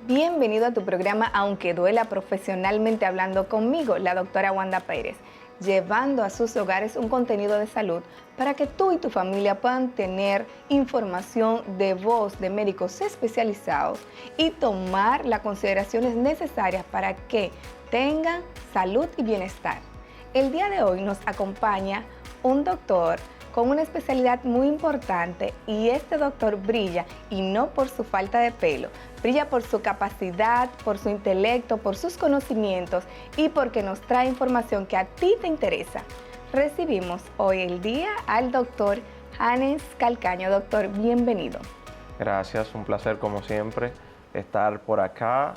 Bienvenido a tu programa Aunque Duela, profesionalmente hablando, conmigo, la doctora Wanda Pérez, llevando a sus hogares un contenido de salud para que tú y tu familia puedan tener información de voz de médicos especializados y tomar las consideraciones necesarias para que tengan salud y bienestar. El día de hoy nos acompaña un doctor con una especialidad muy importante, y este doctor brilla, y no por su falta de pelo, brilla por su capacidad, por su intelecto, por sus conocimientos y porque nos trae información que a ti te interesa. Recibimos hoy el día al doctor Hannes Calcaño. Doctor, bienvenido. Gracias, un placer como siempre estar por acá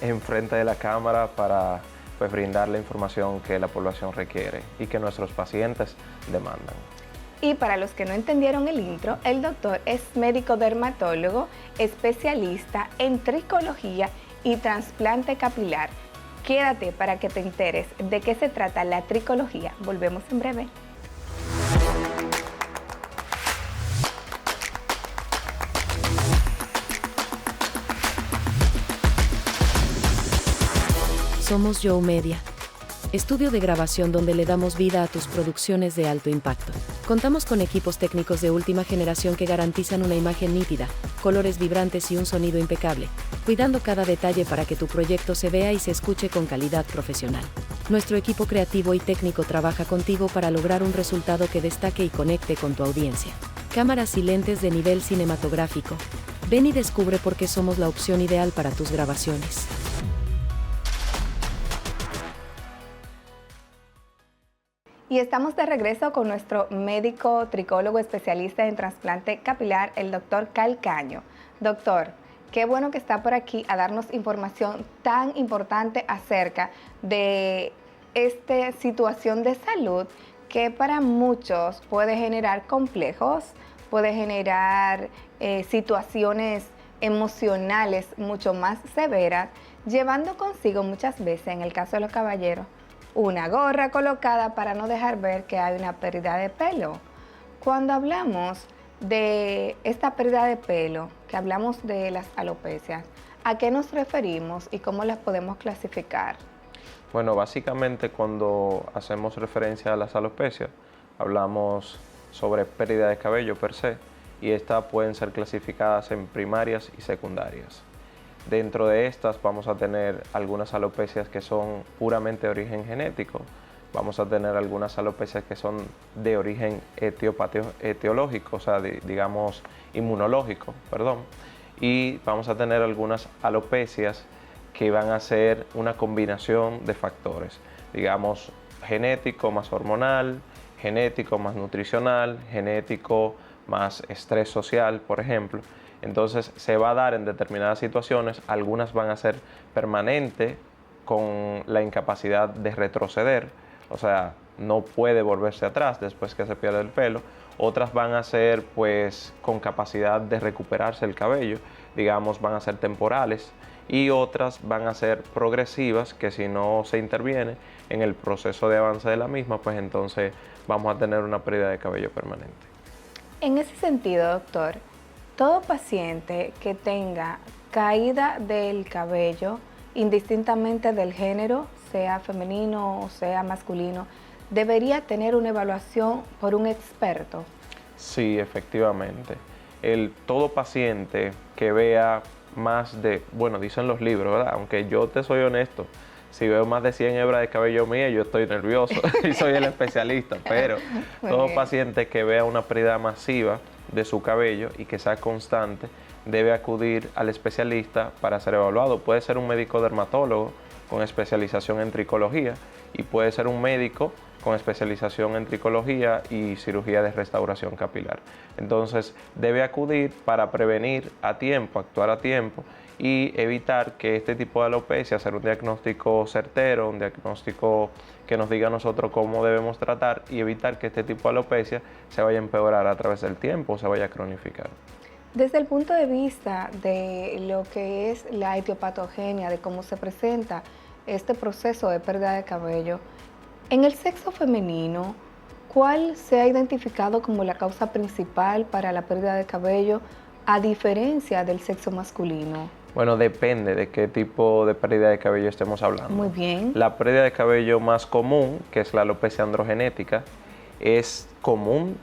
enfrente de la cámara para brindar la información que la población requiere y que nuestros pacientes demandan. Y para los que no entendieron el intro, el doctor es médico dermatólogo, especialista en tricología y trasplante capilar. Quédate para que te enteres de qué se trata la tricología. Volvemos en breve. Somos Joe Media, estudio de grabación donde le damos vida a tus producciones de alto impacto. Contamos con equipos técnicos de última generación que garantizan una imagen nítida, colores vibrantes y un sonido impecable, cuidando cada detalle para que tu proyecto se vea y se escuche con calidad profesional. Nuestro equipo creativo y técnico trabaja contigo para lograr un resultado que destaque y conecte con tu audiencia. Cámaras y lentes de nivel cinematográfico. Ven y descubre por qué somos la opción ideal para tus grabaciones. Y estamos de regreso con nuestro médico tricólogo especialista en trasplante capilar, el doctor Calcaño. Doctor, qué bueno que está por aquí a darnos información tan importante acerca de esta situación de salud que para muchos puede generar complejos, puede generar situaciones emocionales mucho más severas, llevando consigo muchas veces, en el caso de los caballeros, una gorra colocada para no dejar ver que hay una pérdida de pelo. Cuando hablamos de esta pérdida de pelo, que hablamos de las alopecias, ¿a qué nos referimos y cómo las podemos clasificar? Bueno, básicamente cuando hacemos referencia a las alopecias, hablamos sobre pérdida de cabello per se, y estas pueden ser clasificadas en primarias y secundarias. Dentro de estas vamos a tener algunas alopecias que son puramente de origen genético, vamos a tener algunas alopecias que son de origen etiológico, o sea, digamos inmunológico, perdón, y vamos a tener algunas alopecias que van a ser una combinación de factores, digamos genético más hormonal, genético más nutricional, genético más estrés social, por ejemplo. Entonces se va a dar en determinadas situaciones, algunas van a ser permanentes con la incapacidad de retroceder, o sea, no puede volverse atrás después que se pierde el pelo. Otras van a ser pues con capacidad de recuperarse el cabello, digamos van a ser temporales, y otras van a ser progresivas que si no se interviene en el proceso de avance de la misma, pues entonces vamos a tener una pérdida de cabello permanente. En ese sentido, doctor, todo paciente que tenga caída del cabello, indistintamente del género, sea femenino o sea masculino, debería tener una evaluación por un experto. Sí, efectivamente. Todo paciente que vea más de, bueno, dicen los libros, ¿verdad? Aunque yo te soy honesto, si veo más de 100 hebras de cabello mío, yo estoy nervioso y soy el especialista, pero todo paciente que vea una pérdida masiva de su cabello y que sea constante, debe acudir al especialista para ser evaluado. Puede ser un médico dermatólogo con especialización en tricología y puede ser un médico con especialización en tricología y cirugía de restauración capilar. Entonces debe acudir para prevenir a tiempo, actuar a tiempo y evitar que este tipo de alopecia, hacer un diagnóstico certero, un diagnóstico que nos diga a nosotros cómo debemos tratar y evitar que este tipo de alopecia se vaya a empeorar a través del tiempo o se vaya a cronificar. Desde el punto de vista de lo que es la etiopatogenia, de cómo se presenta este proceso de pérdida de cabello, en el sexo femenino, ¿cuál se ha identificado como la causa principal para la pérdida de cabello a diferencia del sexo masculino? Bueno, depende de qué tipo de pérdida de cabello estemos hablando. Muy bien. La pérdida de cabello más común, que es la alopecia androgenética, es común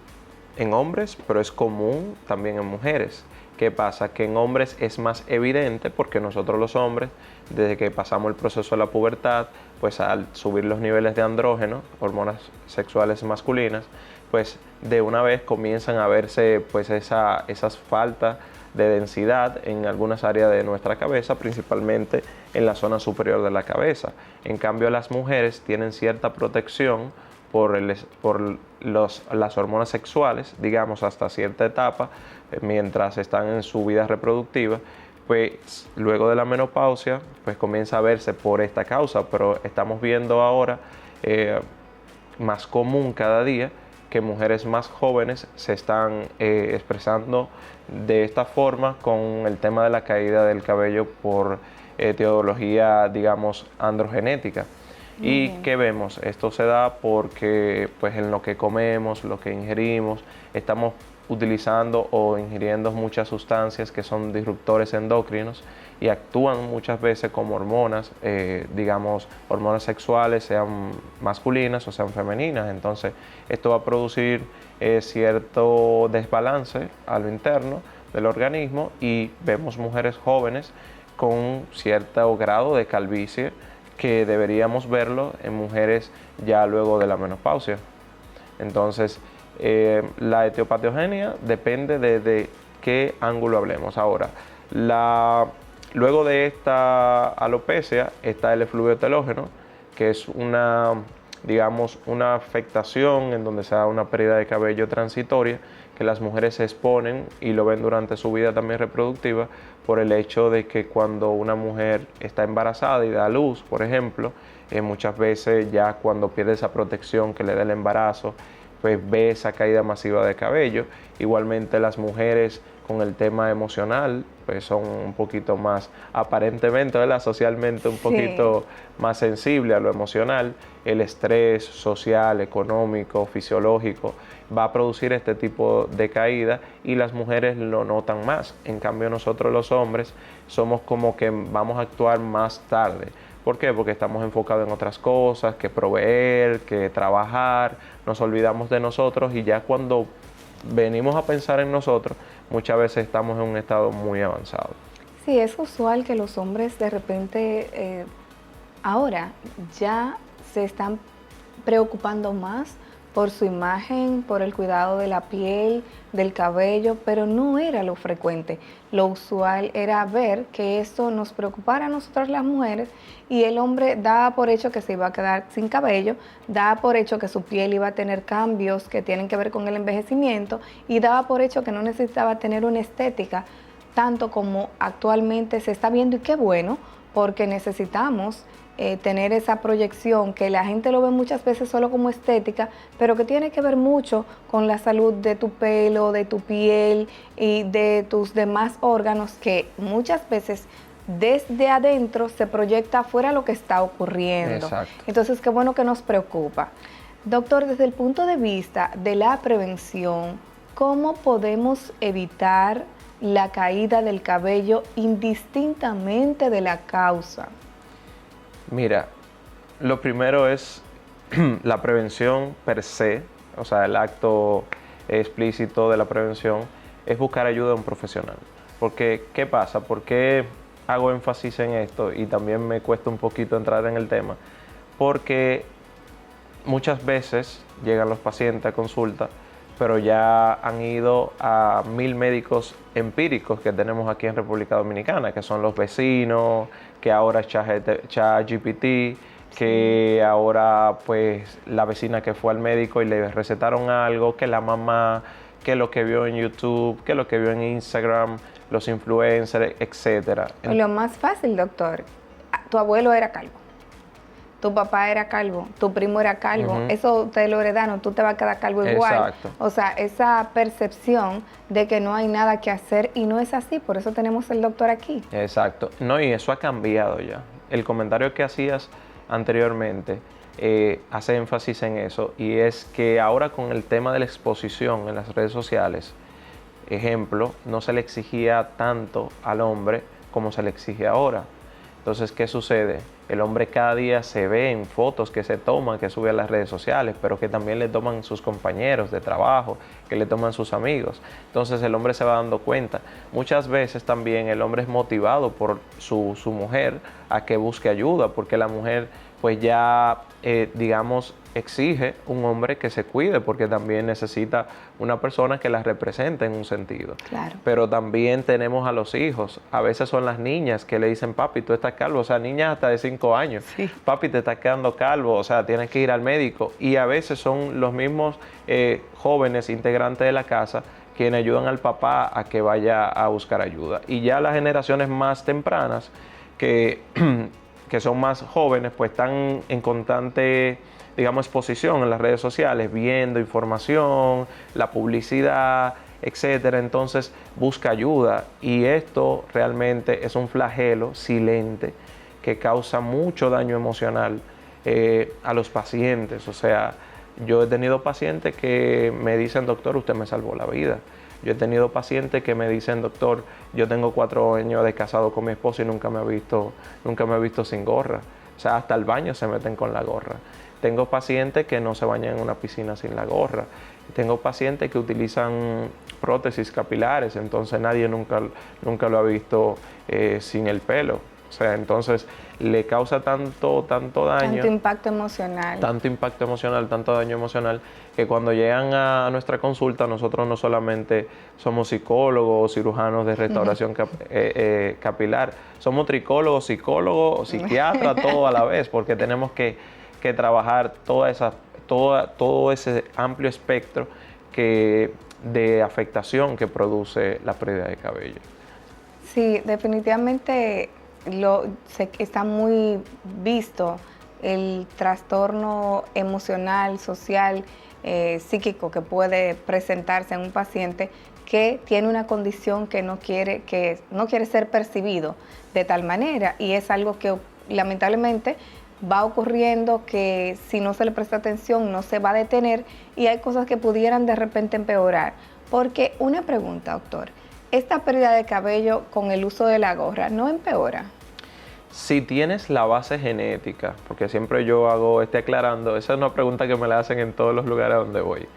en hombres, pero es común también en mujeres. ¿Qué pasa? Que en hombres es más evidente porque nosotros los hombres, desde que pasamos el proceso de la pubertad, pues al subir los niveles de andrógeno, hormonas sexuales masculinas, pues de una vez comienzan a verse pues esas faltas de densidad en algunas áreas de nuestra cabeza, principalmente en la zona superior de la cabeza. En cambio, las mujeres tienen cierta protección por las hormonas sexuales, digamos, hasta cierta etapa, mientras están en su vida reproductiva, pues luego de la menopausia, pues comienza a verse por esta causa, pero estamos viendo ahora más común cada día que mujeres más jóvenes se están expresando de esta forma con el tema de la caída del cabello por etiología, digamos, androgenética. ¿Y qué vemos? Esto se da porque pues, en lo que comemos, lo que ingerimos, estamos utilizando o ingiriendo muchas sustancias que son disruptores endocrinos y actúan muchas veces como hormonas, digamos, hormonas sexuales, sean masculinas o sean femeninas. Entonces, esto va a producir cierto desbalance a lo interno del organismo y vemos mujeres jóvenes con cierto grado de calvicie que deberíamos verlo en mujeres ya luego de la menopausia. Entonces, la etiopatogenia depende de qué ángulo hablemos. Ahora, luego de esta alopecia está el efluvio telógeno, que es digamos, una afectación en donde se da una pérdida de cabello transitoria, que las mujeres se exponen y lo ven durante su vida también reproductiva por el hecho de que cuando una mujer está embarazada y da a luz, por ejemplo, muchas veces ya cuando pierde esa protección que le da el embarazo, pues ve esa caída masiva de cabello. Igualmente las mujeres con el tema emocional, pues son un poquito más, aparentemente, ¿verdad? Socialmente un poquito más sensible a lo emocional. El estrés social, económico, fisiológico va a producir este tipo de caída y las mujeres lo notan más. En cambio nosotros los hombres somos como que vamos a actuar más tarde. ¿Por qué? Porque estamos enfocados en otras cosas, que proveer, que trabajar, nos olvidamos de nosotros y ya cuando venimos a pensar en nosotros, muchas veces estamos en un estado muy avanzado. Sí, es usual que los hombres de repente ahora ya se están preocupando más por su imagen, por el cuidado de la piel, del cabello, pero no era lo frecuente. Lo usual era ver que esto nos preocupara a nosotras las mujeres y el hombre daba por hecho que se iba a quedar sin cabello, daba por hecho que su piel iba a tener cambios que tienen que ver con el envejecimiento y daba por hecho que no necesitaba tener una estética tanto como actualmente se está viendo, y qué bueno, porque necesitamos tener esa proyección que la gente lo ve muchas veces solo como estética, pero que tiene que ver mucho con la salud de tu pelo, de tu piel y de tus demás órganos, que muchas veces desde adentro se proyecta afuera lo que está ocurriendo. Exacto. Entonces, qué bueno que nos preocupa. Doctor, desde el punto de vista de la prevención, ¿cómo podemos evitar la caída del cabello indistintamente de la causa? Mira, lo primero es la prevención per se, o sea, el acto explícito de la prevención es buscar ayuda de un profesional. Porque, ¿qué pasa? ¿Por qué hago énfasis en esto? Y también me cuesta un poquito entrar en el tema. Porque muchas veces llegan los pacientes a consulta, pero ya han ido a 1000 médicos empíricos que tenemos aquí en República Dominicana, que son los vecinos, que ahora es ChatGPT, que ahora pues la vecina que fue al médico y le recetaron algo, que la mamá, que lo que vio en YouTube, que lo que vio en Instagram, los influencers, etcétera. Lo más fácil, doctor, tu abuelo era calvo, tu papá era calvo, tu primo era calvo, eso te lo heredaron, tú te vas a quedar calvo igual. Exacto. O sea, esa percepción de que no hay nada que hacer y no es así, por eso tenemos el doctor aquí. Exacto. No, y eso ha cambiado ya. El comentario que hacías anteriormente hace énfasis en eso, y es que ahora con el tema de la exposición en las redes sociales, ejemplo, no se le exigía tanto al hombre como se le exige ahora. Entonces, ¿qué sucede? El hombre cada día se ve en fotos que se toman, que sube a las redes sociales, pero que también le toman sus compañeros de trabajo, que le toman sus amigos. Entonces el hombre se va dando cuenta. Muchas veces también el hombre es motivado por su mujer a que busque ayuda, porque la mujer pues ya, digamos, exige un hombre que se cuide, porque también necesita una persona que la represente en un sentido. Claro. Pero también tenemos a los hijos. A veces son las niñas que le dicen, papi, tú estás calvo. O sea, niñas hasta de 5 años. Sí. Papi, te estás quedando calvo. O sea, tienes que ir al médico. Y a veces son los mismos jóvenes integrantes de la casa quienes ayudan al papá a que vaya a buscar ayuda. Y ya las generaciones más tempranas, que son más jóvenes, pues están en constante, digamos, exposición en las redes sociales, viendo información, la publicidad, etcétera. Entonces busca ayuda, y esto realmente es un flagelo silente que causa mucho daño emocional a los pacientes. O sea, yo he tenido pacientes que me dicen, doctor, usted me salvó la vida. Yo he tenido pacientes que me dicen, doctor, yo tengo 4 años de casado con mi esposo y nunca me he visto sin gorra. O sea, hasta el baño se meten con la gorra. Tengo pacientes que no se bañan en una piscina sin la gorra. Tengo pacientes que utilizan prótesis capilares, entonces nadie nunca lo ha visto sin el pelo. O sea, entonces le causa tanto daño. Tanto impacto emocional. Tanto impacto emocional, tanto daño emocional, que cuando llegan a nuestra consulta, nosotros no solamente somos psicólogos o cirujanos de restauración capilar, somos tricólogos, psicólogos, psiquiatras, todo a la vez, porque tenemos que trabajar todo ese amplio espectro de afectación que produce la pérdida de cabello. Sí, definitivamente está muy visto el trastorno emocional, social, psíquico que puede presentarse en un paciente que tiene una condición que no quiere ser percibido de tal manera, y es algo que lamentablemente va ocurriendo, que si no se le presta atención no se va a detener, y hay cosas que pudieran de repente empeorar. Porque una pregunta, doctor, ¿esta pérdida de cabello con el uso de la gorra no empeora? Si tienes la base genética, porque siempre yo hago aclarando, esa es una pregunta que me la hacen en todos los lugares donde voy.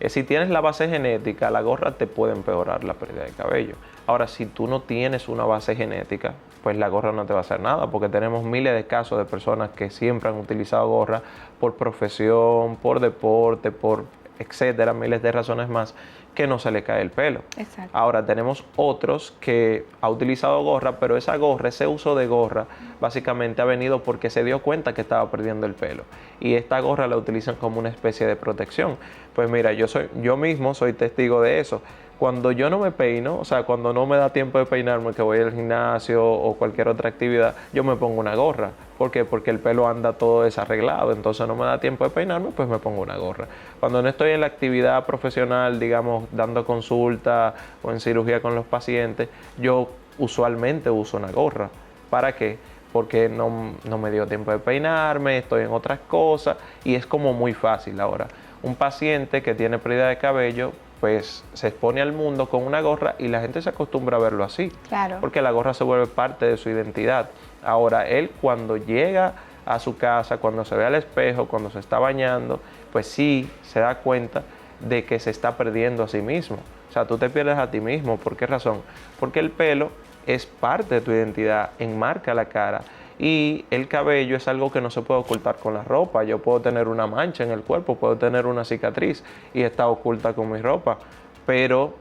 Si tienes la base genética, la gorra te puede empeorar la pérdida de cabello. Ahora, si tú no tienes una base genética, pues la gorra no te va a hacer nada, porque tenemos miles de casos de personas que siempre han utilizado gorra por profesión, por deporte, por etcétera, miles de razones más, que no se le cae el pelo. Exacto. Ahora tenemos otros que ha utilizado gorra, pero ese uso de gorra básicamente ha venido porque se dio cuenta que estaba perdiendo el pelo, y esta gorra la utilizan como una especie de protección. Pues mira, yo mismo soy testigo de eso. Cuando yo no me peino, o sea, cuando no me da tiempo de peinarme, que voy al gimnasio o cualquier otra actividad, yo me pongo una gorra. ¿Por qué? Porque el pelo anda todo desarreglado, entonces no me da tiempo de peinarme, pues me pongo una gorra. Cuando no estoy en la actividad profesional, digamos, dando consulta o en cirugía con los pacientes, yo usualmente uso una gorra. ¿Para qué? Porque no me dio tiempo de peinarme, estoy en otras cosas, y es como muy fácil ahora. Un paciente que tiene pérdida de cabello, pues se expone al mundo con una gorra y la gente se acostumbra a verlo así. Claro. Porque la gorra se vuelve parte de su identidad. Ahora, él cuando llega a su casa, cuando se ve al espejo, cuando se está bañando, pues sí se da cuenta de que se está perdiendo a sí mismo. O sea, tú te pierdes a ti mismo. ¿Por qué razón? Porque el pelo es parte de tu identidad, enmarca la cara. Y el cabello es algo que no se puede ocultar con la ropa. Yo puedo tener una mancha en el cuerpo, puedo tener una cicatriz y está oculta con mi ropa, pero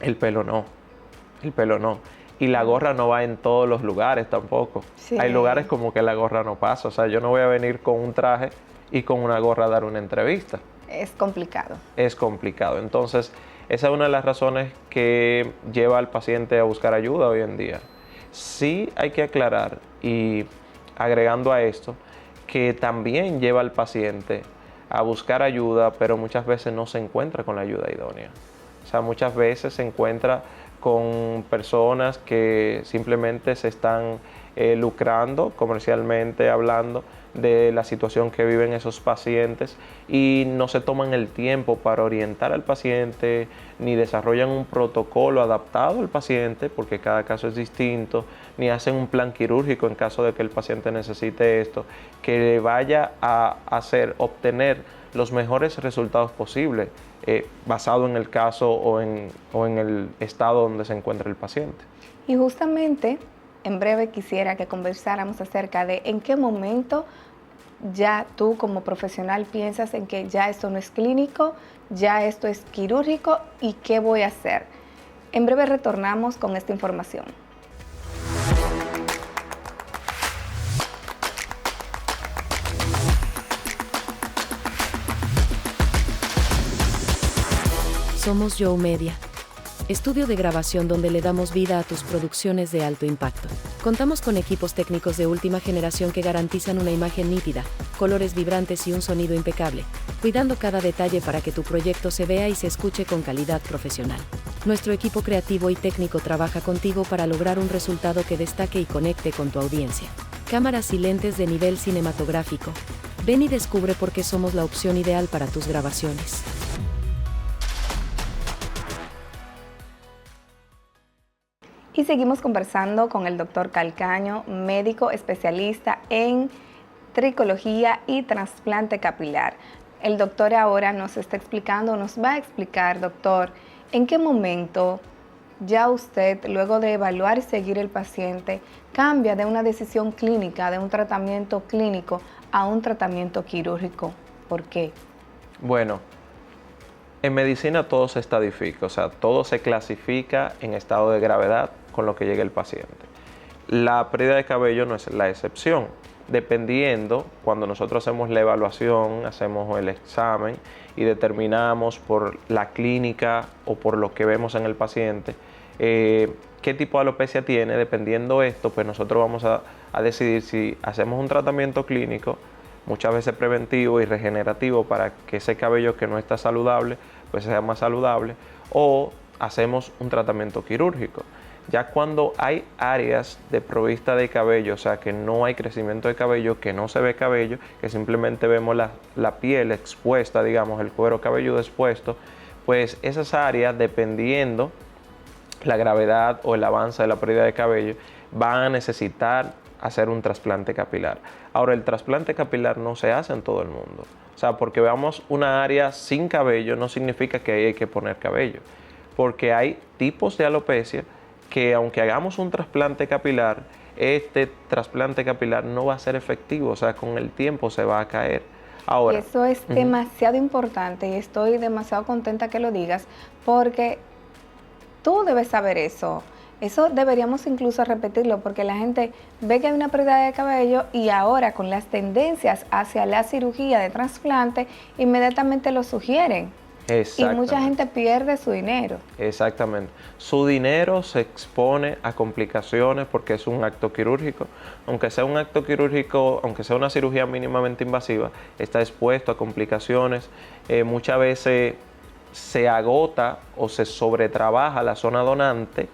el pelo no. El pelo no. Y la gorra no va en todos los lugares tampoco. Sí. Hay lugares como que la gorra no pasa. O sea, yo no voy a venir con un traje y con una gorra a dar una entrevista. Es complicado. Es complicado. Entonces, esa es una de las razones que lleva al paciente a buscar ayuda hoy en día. Sí hay que aclarar, y agregando a esto, que también lleva al paciente a buscar ayuda, pero muchas veces no se encuentra con la ayuda idónea. O sea, muchas veces se encuentra con personas que simplemente se están lucrando comercialmente hablando de la situación que viven esos pacientes y no se toman el tiempo para orientar al paciente ni desarrollan un protocolo adaptado al paciente porque cada caso es distinto, ni hacen un plan quirúrgico en caso de que el paciente necesite esto, que le vaya a obtener los mejores resultados posibles basado en el caso o en el estado donde se encuentra el paciente. Y justamente en breve quisiera que conversáramos acerca de en qué momento ya tú como profesional piensas en que ya esto no es clínico, ya esto es quirúrgico y qué voy a hacer. En breve retornamos con esta información. Somos Joe Media, estudio de grabación donde le damos vida a tus producciones de alto impacto. Contamos con equipos técnicos de última generación que garantizan una imagen nítida, colores vibrantes y un sonido impecable, cuidando cada detalle para que tu proyecto se vea y se escuche con calidad profesional. Nuestro equipo creativo y técnico trabaja contigo para lograr un resultado que destaque y conecte con tu audiencia. Cámaras y lentes de nivel cinematográfico. Ven y descubre por qué somos la opción ideal para tus grabaciones. Y seguimos conversando con el doctor Calcaño, médico especialista en tricología y trasplante capilar. El doctor ahora nos está explicando, nos va a explicar, doctor, en qué momento ya usted, luego de evaluar y seguir el paciente, cambia de una decisión clínica, de un tratamiento clínico a un tratamiento quirúrgico. ¿Por qué? Bueno, en medicina todo se estadifica, o sea, todo se clasifica en estado de gravedad con lo que llega el paciente. La pérdida de cabello no es la excepción. Dependiendo, cuando nosotros hacemos la evaluación, hacemos el examen y determinamos por la clínica o por lo que vemos en el paciente qué tipo de alopecia tiene, dependiendo esto, pues nosotros vamos a decidir si hacemos un tratamiento clínico, muchas veces preventivo y regenerativo para que ese cabello que no está saludable, pues sea más saludable, o hacemos un tratamiento quirúrgico. Ya cuando hay áreas de provista de cabello, o sea que no hay crecimiento de cabello, que no se ve cabello, que simplemente vemos la piel expuesta, digamos, el cuero cabelludo expuesto, pues esas áreas, dependiendo la gravedad o el avance de la pérdida de cabello, van a necesitar hacer un trasplante capilar. Ahora, el trasplante capilar no se hace en todo el mundo. O sea, porque veamos una área sin cabello no significa que ahí hay que poner cabello, porque hay tipos de alopecia que aunque hagamos un trasplante capilar, este trasplante capilar no va a ser efectivo, o sea, con el tiempo se va a caer. Ahora, y eso es demasiado importante y estoy demasiado contenta que lo digas porque tú debes saber eso. Eso deberíamos incluso repetirlo porque la gente ve que hay una pérdida de cabello y ahora con las tendencias hacia la cirugía de trasplante inmediatamente lo sugieren. Y mucha gente pierde su dinero. Exactamente. Su dinero se expone a complicaciones porque es un acto quirúrgico. Aunque sea un acto quirúrgico, aunque sea una cirugía mínimamente invasiva, está expuesto a complicaciones. Muchas veces se agota o se sobretrabaja la zona donante,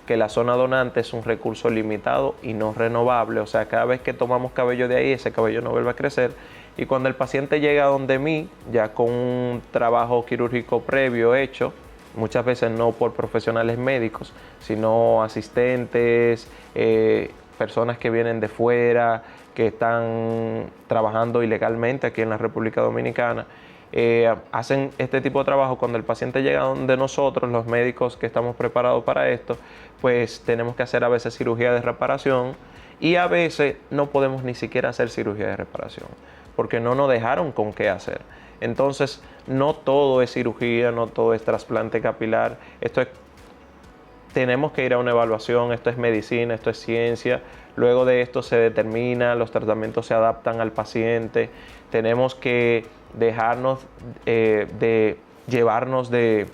que la zona donante es un recurso limitado y no renovable. O sea, cada vez que tomamos cabello de ahí, ese cabello no vuelve a crecer. Y cuando el paciente llega donde mí, ya con un trabajo quirúrgico previo hecho, muchas veces no por profesionales médicos, sino asistentes, personas que vienen de fuera, que están trabajando ilegalmente aquí en la República Dominicana, hacen este tipo de trabajo. Cuando el paciente llega donde nosotros, los médicos que estamos preparados para esto, pues tenemos que hacer a veces cirugía de reparación y a veces no podemos ni siquiera hacer cirugía de reparación porque no nos dejaron con qué hacer. Entonces, no todo es cirugía, no todo es trasplante capilar. Tenemos que ir a una evaluación, esto es medicina, esto es ciencia. Luego de esto se determina, los tratamientos se adaptan al paciente. Tenemos que dejarnos llevarnos de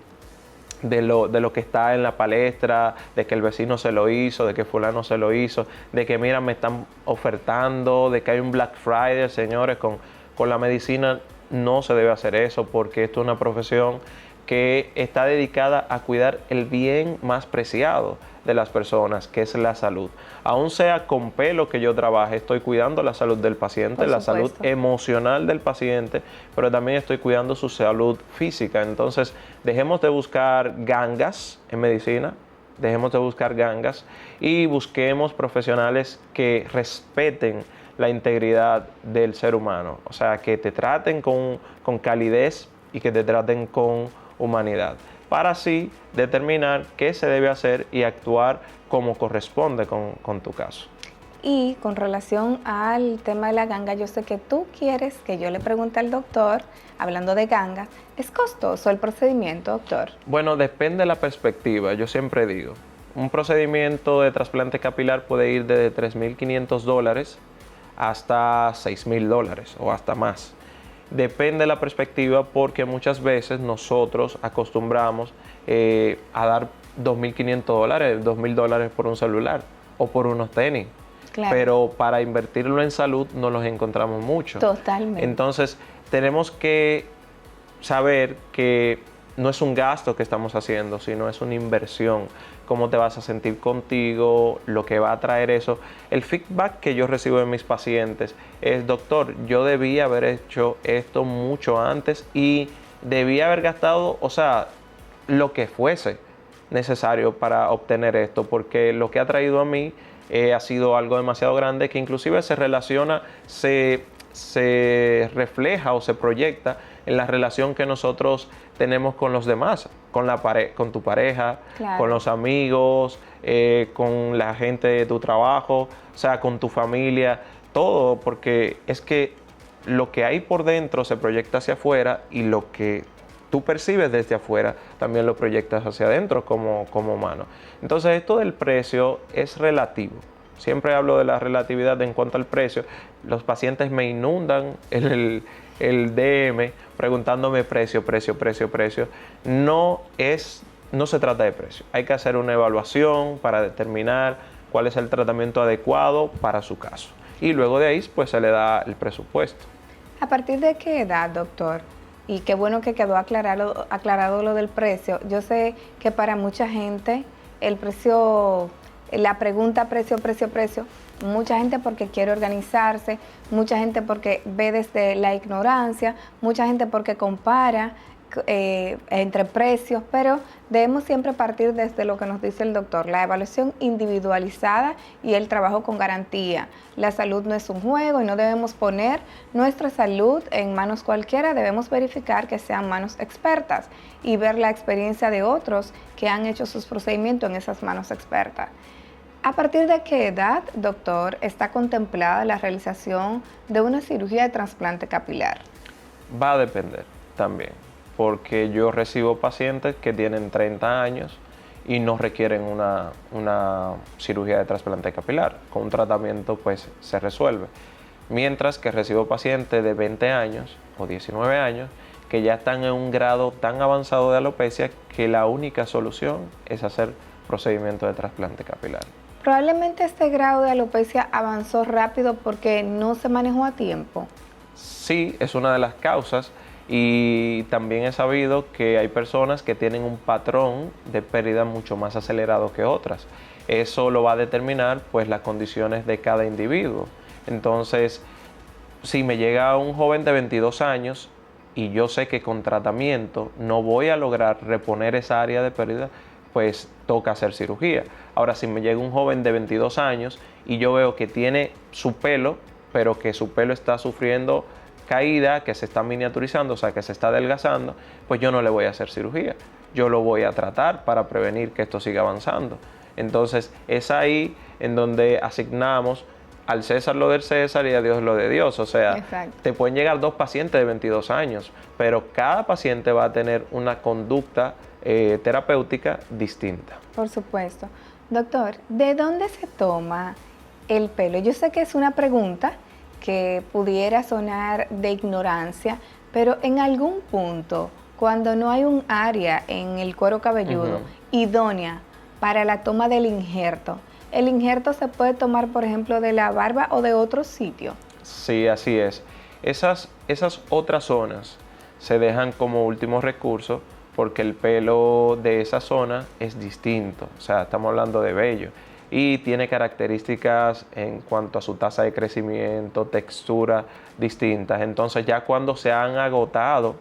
lo que está en la palestra, de que el vecino se lo hizo, de que fulano se lo hizo, de que mira, me están ofertando, de que hay un Black Friday. Señores, con la medicina no se debe hacer eso porque esto es una profesión que está dedicada a cuidar el bien más preciado de las personas, que es la salud. Aún sea con pelo que yo trabaje, estoy cuidando la salud del paciente, la salud emocional del paciente, pero también estoy cuidando su salud física. Entonces, dejemos de buscar gangas en medicina, dejemos de buscar gangas y busquemos profesionales que respeten la integridad del ser humano. O sea, que te traten con calidez y que te traten con humanidad, para así determinar qué se debe hacer y actuar como corresponde con tu caso. Y con relación al tema de la ganga, yo sé que tú quieres que yo le pregunte al doctor, hablando de gangas, ¿es costoso el procedimiento, doctor? Bueno, depende de la perspectiva, yo siempre digo. Un procedimiento de trasplante capilar puede ir desde $3,500 hasta $6,000 o hasta más. Depende de la perspectiva, porque muchas veces nosotros acostumbramos a dar $2,500, $2,000 por un celular o por unos tenis. Claro. Pero para invertirlo en salud no los encontramos mucho. Totalmente. Entonces tenemos que saber que no es un gasto que estamos haciendo, sino es una inversión. Cómo te vas a sentir contigo, lo que va a traer eso. El feedback que yo recibo de mis pacientes es: doctor, yo debía haber hecho esto mucho antes y debía haber gastado, o sea, lo que fuese necesario para obtener esto, porque lo que ha traído a mí ha sido algo demasiado grande, que inclusive se relaciona, se refleja o se proyecta en la relación que nosotros tenemos con los demás, con tu pareja, claro, con los amigos, con la gente de tu trabajo, o sea, con tu familia, todo, porque es que lo que hay por dentro se proyecta hacia afuera, y lo que tú percibes desde afuera también lo proyectas hacia adentro como humano. Entonces, esto del precio es relativo. Siempre hablo de la relatividad en cuanto al precio. Los pacientes me inundan el DM preguntándome precio. No se trata de precio. Hay que hacer una evaluación para determinar cuál es el tratamiento adecuado para su caso. Y luego de ahí, pues, se le da el presupuesto. ¿A partir de qué edad, doctor? Y qué bueno que quedó aclarado lo del precio. Yo sé que para mucha gente el precio, la pregunta precio, mucha gente porque quiere organizarse, mucha gente porque ve desde la ignorancia, mucha gente porque compara entre precios, pero debemos siempre partir desde lo que nos dice el doctor: la evaluación individualizada y el trabajo con garantía. La salud no es un juego y no debemos poner nuestra salud en manos cualquiera, debemos verificar que sean manos expertas y ver la experiencia de otros que han hecho sus procedimientos en esas manos expertas. ¿A partir de qué edad, doctor, está contemplada la realización de una cirugía de trasplante capilar? Va a depender también, porque yo recibo pacientes que tienen 30 años y no requieren una cirugía de trasplante capilar. Con un tratamiento, pues, se resuelve. Mientras que recibo pacientes de 20 años o 19 años que ya están en un grado tan avanzado de alopecia que la única solución es hacer procedimiento de trasplante capilar. Probablemente este grado de alopecia avanzó rápido porque no se manejó a tiempo. Sí, es una de las causas. Y también he sabido que hay personas que tienen un patrón de pérdida mucho más acelerado que otras. Eso lo va a determinar, pues, las condiciones de cada individuo. Entonces, si me llega un joven de 22 años y yo sé que con tratamiento no voy a lograr reponer esa área de pérdida, pues toca hacer cirugía. Ahora, si me llega un joven de 22 años y yo veo que tiene su pelo, pero que su pelo está sufriendo caída, que se está miniaturizando, o sea, que se está adelgazando, pues yo no le voy a hacer cirugía. Yo lo voy a tratar para prevenir que esto siga avanzando. Entonces, es ahí en donde asignamos al César lo del César y a Dios lo de Dios. O sea, exacto, te pueden llegar 2 pacientes de 22 años, pero cada paciente va a tener una conducta terapéutica distinta. Por supuesto. Doctor, ¿de dónde se toma el pelo? Yo sé que es una pregunta que pudiera sonar de ignorancia, pero en algún punto, cuando no hay un área en el cuero cabelludo idónea para la toma del injerto, ¿el injerto se puede tomar, por ejemplo, de la barba o de otro sitio? Sí, así es. Esas otras zonas se dejan como último recurso porque el pelo de esa zona es distinto, o sea, estamos hablando de vello, y tiene características en cuanto a su tasa de crecimiento, textura distintas. Entonces ya cuando se han agotado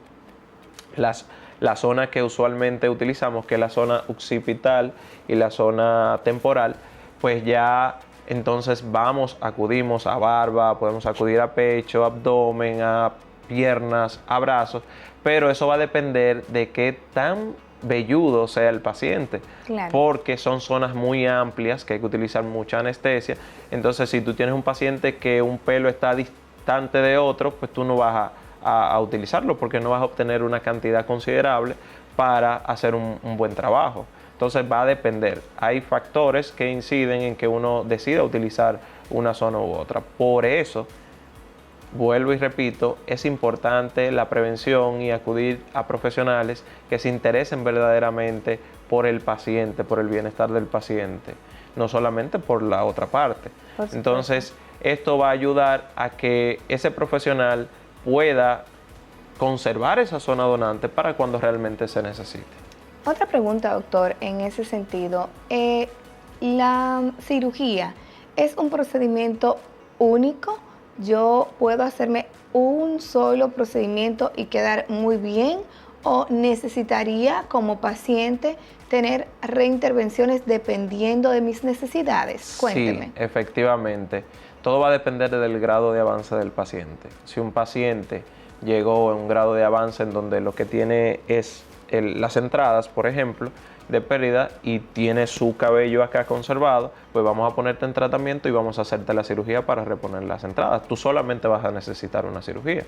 la zona que usualmente utilizamos, que es la zona occipital y la zona temporal, pues ya entonces acudimos a barba, podemos acudir a pecho, abdomen, a piernas, a brazos, pero eso va a depender de qué tan velludo sea el paciente, Claro. porque son zonas muy amplias que hay que utilizar mucha anestesia. Entonces, si tú tienes un paciente que un pelo está distante de otro, pues tú no vas a utilizarlo porque no vas a obtener una cantidad considerable para hacer un buen trabajo. Entonces va a depender. Hay factores que inciden en que uno decida utilizar una zona u otra. Por eso, vuelvo y repito, es importante la prevención y acudir a profesionales que se interesen verdaderamente por el paciente, por el bienestar del paciente, no solamente por la otra parte. Entonces, esto va a ayudar a que ese profesional pueda conservar esa zona donante para cuando realmente se necesite. Otra pregunta, doctor, en ese sentido. ¿La cirugía es un procedimiento único? ¿Yo puedo hacerme un solo procedimiento y quedar muy bien? ¿O necesitaría como paciente tener reintervenciones dependiendo de mis necesidades? Cuénteme. Sí, efectivamente. Todo va a depender del grado de avance del paciente. Si un paciente llegó a un grado de avance en donde lo que tiene es las entradas, por ejemplo, de pérdida y tiene su cabello acá conservado, pues vamos a ponerte en tratamiento y vamos a hacerte la cirugía para reponer las entradas. Tú solamente vas a necesitar una cirugía.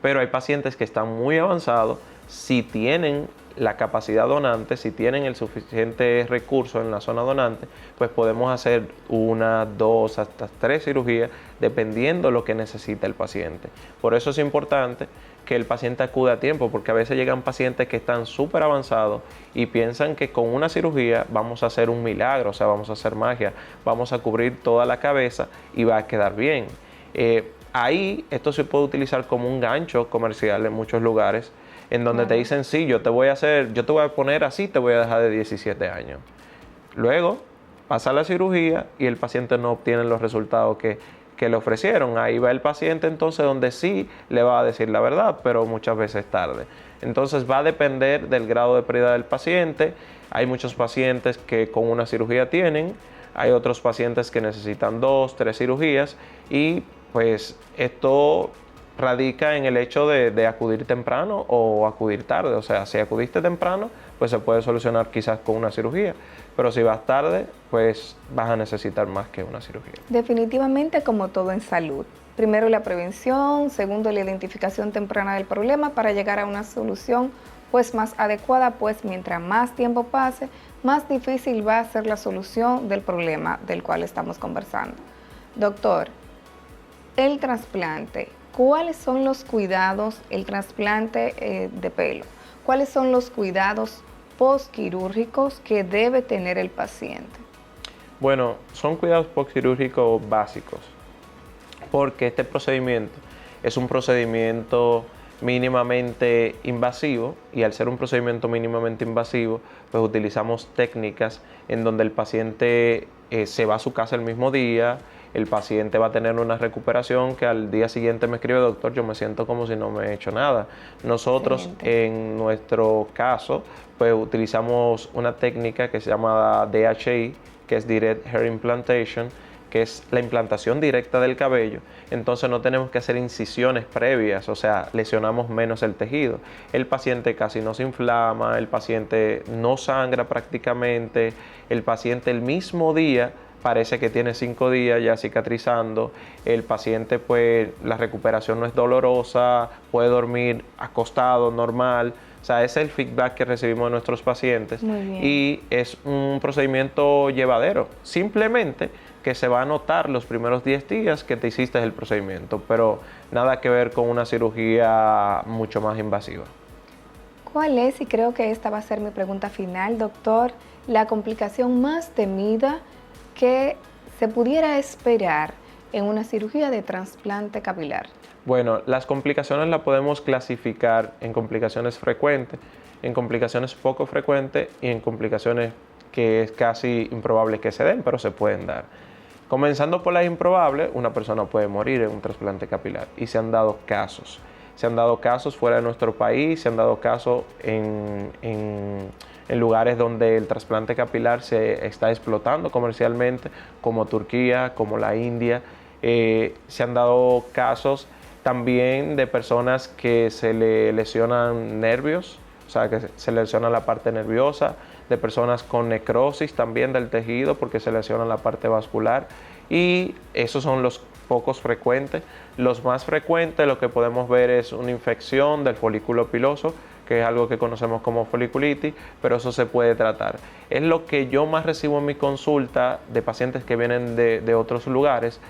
Pero hay pacientes que están muy avanzados, si tienen la capacidad donante, si tienen el suficiente recurso en la zona donante, pues podemos hacer 1, 2, hasta 3 cirugías, dependiendo lo que necesita el paciente. Por eso es importante que el paciente acuda a tiempo, porque a veces llegan pacientes que están súper avanzados y piensan que con una cirugía vamos a hacer un milagro, o sea, vamos a hacer magia, vamos a cubrir toda la cabeza y va a quedar bien. Ahí esto se puede utilizar como un gancho comercial en muchos lugares, en donde te dicen, sí, yo te voy a poner así, te voy a dejar de 17 años. Luego pasa la cirugía y el paciente no obtiene los resultados que le ofrecieron. Ahí va el paciente entonces donde sí le va a decir la verdad, pero muchas veces tarde. Entonces va a depender del grado de pérdida del paciente. Hay muchos pacientes que con una cirugía tienen, hay otros pacientes que necesitan 2, 3 cirugías y pues esto radica en el hecho de acudir temprano o acudir tarde. O sea, si acudiste temprano, pues se puede solucionar quizás con una cirugía. Pero si vas tarde, pues vas a necesitar más que una cirugía. Definitivamente, como todo en salud. Primero la prevención, segundo la identificación temprana del problema para llegar a una solución pues más adecuada, pues mientras más tiempo pase, más difícil va a ser la solución del problema del cual estamos conversando. Doctor, el trasplante, ¿cuáles son los cuidados, el trasplante de pelo? ¿Cuáles son los cuidados postquirúrgicos que debe tener el paciente? Bueno, son cuidados postquirúrgicos básicos, porque este procedimiento es un procedimiento mínimamente invasivo y al ser un procedimiento mínimamente invasivo, pues utilizamos técnicas en donde el paciente se va a su casa el mismo día. El paciente va a tener una recuperación que al día siguiente me escribe, doctor, yo me siento como si no me he hecho nada. Nosotros en nuestro caso, pues utilizamos una técnica que se llama DHI, que es Direct Hair Implantation, que es la implantación directa del cabello. Entonces no tenemos que hacer incisiones previas, o sea, lesionamos menos el tejido. El paciente casi no se inflama, el paciente no sangra prácticamente, el paciente el mismo día parece que tiene 5 días ya cicatrizando, el paciente pues la recuperación no es dolorosa, puede dormir acostado normal, o sea, ese es el feedback que recibimos de nuestros pacientes y es un procedimiento llevadero, simplemente que se va a notar los primeros 10 días que te hiciste el procedimiento, pero nada que ver con una cirugía mucho más invasiva. ¿Cuál es, y creo que esta va a ser mi pregunta final, doctor, la complicación más temida que se pudiera esperar en una cirugía de trasplante capilar? Bueno, las complicaciones las podemos clasificar en complicaciones frecuentes, en complicaciones poco frecuentes y en complicaciones que es casi improbable que se den, pero se pueden dar. Comenzando por las improbables, una persona puede morir en un trasplante capilar y se han dado casos. Se han dado casos fuera de nuestro país, se han dado casos en lugares donde el trasplante capilar se está explotando comercialmente, como Turquía, como la India. Se han dado casos también de personas que se le lesionan nervios, o sea, que se lesiona la parte nerviosa, de personas con necrosis también del tejido porque se lesiona la parte vascular, y esos son los pocos frecuentes. Los más frecuentes, lo que podemos ver es una infección del folículo piloso, que es algo que conocemos como foliculitis, pero eso se puede tratar. Es lo que yo más recibo en mi consulta de pacientes que vienen de otros lugares,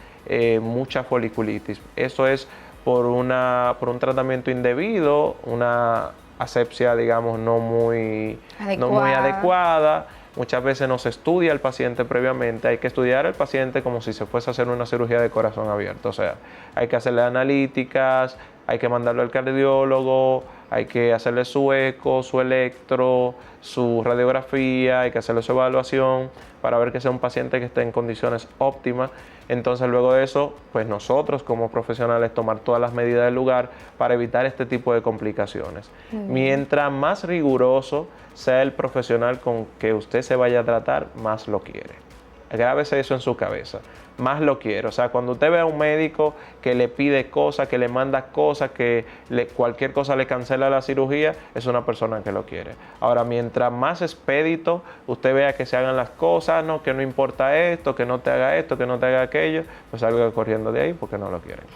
mucha foliculitis. Eso es por un tratamiento indebido, una asepsia, digamos, no muy adecuada. Muchas veces no se estudia al paciente previamente. Hay que estudiar al paciente como si se fuese a hacer una cirugía de corazón abierto. O sea, hay que hacerle analíticas, hay que mandarlo al cardiólogo, hay que hacerle su eco, su electro, su radiografía, hay que hacerle su evaluación para ver que sea un paciente que esté en condiciones óptimas. Entonces, luego de eso, pues nosotros como profesionales tomar todas las medidas del lugar para evitar este tipo de complicaciones. Mientras más riguroso sea el profesional con que usted se vaya a tratar, más lo quiere. Grábese eso en su cabeza. Más lo quiere. O sea, cuando usted ve a un médico que le pide cosas, que le manda cosas, que cualquier cosa le cancela la cirugía, es una persona que lo quiere. Ahora, mientras más expedito usted vea que se hagan las cosas, no, que no importa esto, que no te haga esto, que no te haga aquello, pues salga corriendo de ahí porque no lo quieren.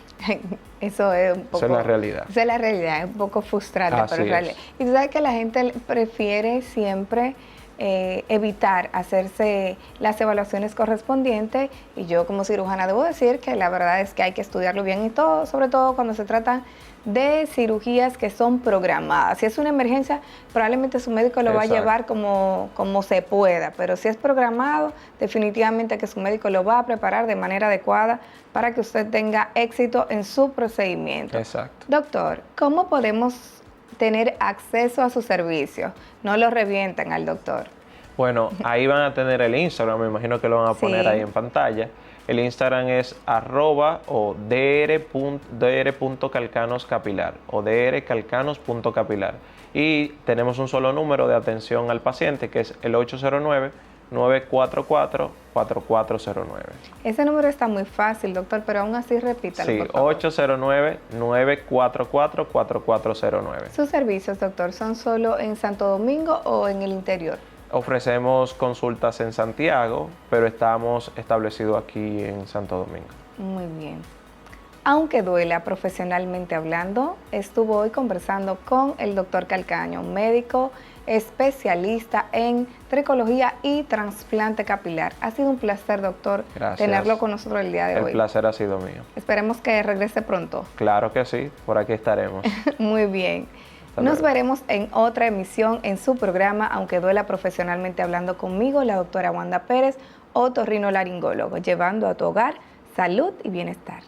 Eso es un poco... Esa es la realidad. Esa es la realidad, es un poco frustrante, Así pero es realidad. Y tú sabes que la gente prefiere siempre evitar hacerse las evaluaciones correspondientes, y yo como cirujana debo decir que la verdad es que hay que estudiarlo bien y todo, sobre todo cuando se trata de cirugías que son programadas. Si es una emergencia, probablemente su médico lo va a llevar como se pueda, pero si es programado, definitivamente que su médico lo va a preparar de manera adecuada para que usted tenga éxito en su procedimiento. Exacto. Doctor, ¿cómo podemos tener acceso a sus servicios? No lo revientan al doctor. Bueno, ahí van a tener el Instagram, me imagino que lo van a poner ahí en pantalla. El Instagram es @dr.calcanoscapilar o drcalcanos.capilar. Y tenemos un solo número de atención al paciente, que es el 809-944-4409. Ese número está muy fácil, doctor, pero aún así repítalo, sí, por favor. 809-944-4409. ¿Sus servicios, doctor, son solo en Santo Domingo o en el interior? Ofrecemos consultas en Santiago, pero estamos establecidos aquí en Santo Domingo. Muy bien. Aunque duela profesionalmente hablando, estuvo hoy conversando con el doctor Calcaño, médico especialista en tricología y trasplante capilar. Ha sido un placer, doctor, tenerlo con nosotros el día de hoy. El placer ha sido mío. Esperemos que regrese pronto. Claro que sí, por aquí estaremos. Muy bien. Nos veremos en otra emisión en su programa, Aunque duela profesionalmente hablando, conmigo, la doctora Wanda Pérez, otorrinolaringólogo, llevando a tu hogar salud y bienestar.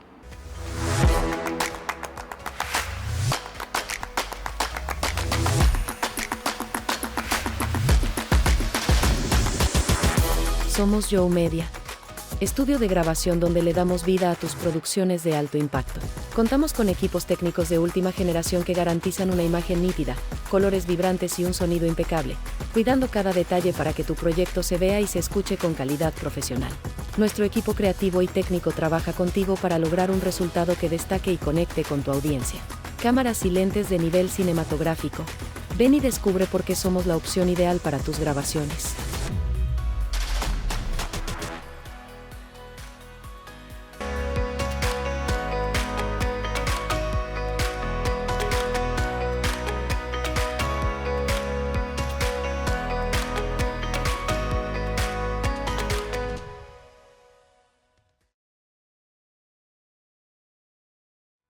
Somos Joe Media, estudio de grabación donde le damos vida a tus producciones de alto impacto. Contamos con equipos técnicos de última generación que garantizan una imagen nítida, colores vibrantes y un sonido impecable, cuidando cada detalle para que tu proyecto se vea y se escuche con calidad profesional. Nuestro equipo creativo y técnico trabaja contigo para lograr un resultado que destaque y conecte con tu audiencia. Cámaras y lentes de nivel cinematográfico. Ven y descubre por qué somos la opción ideal para tus grabaciones.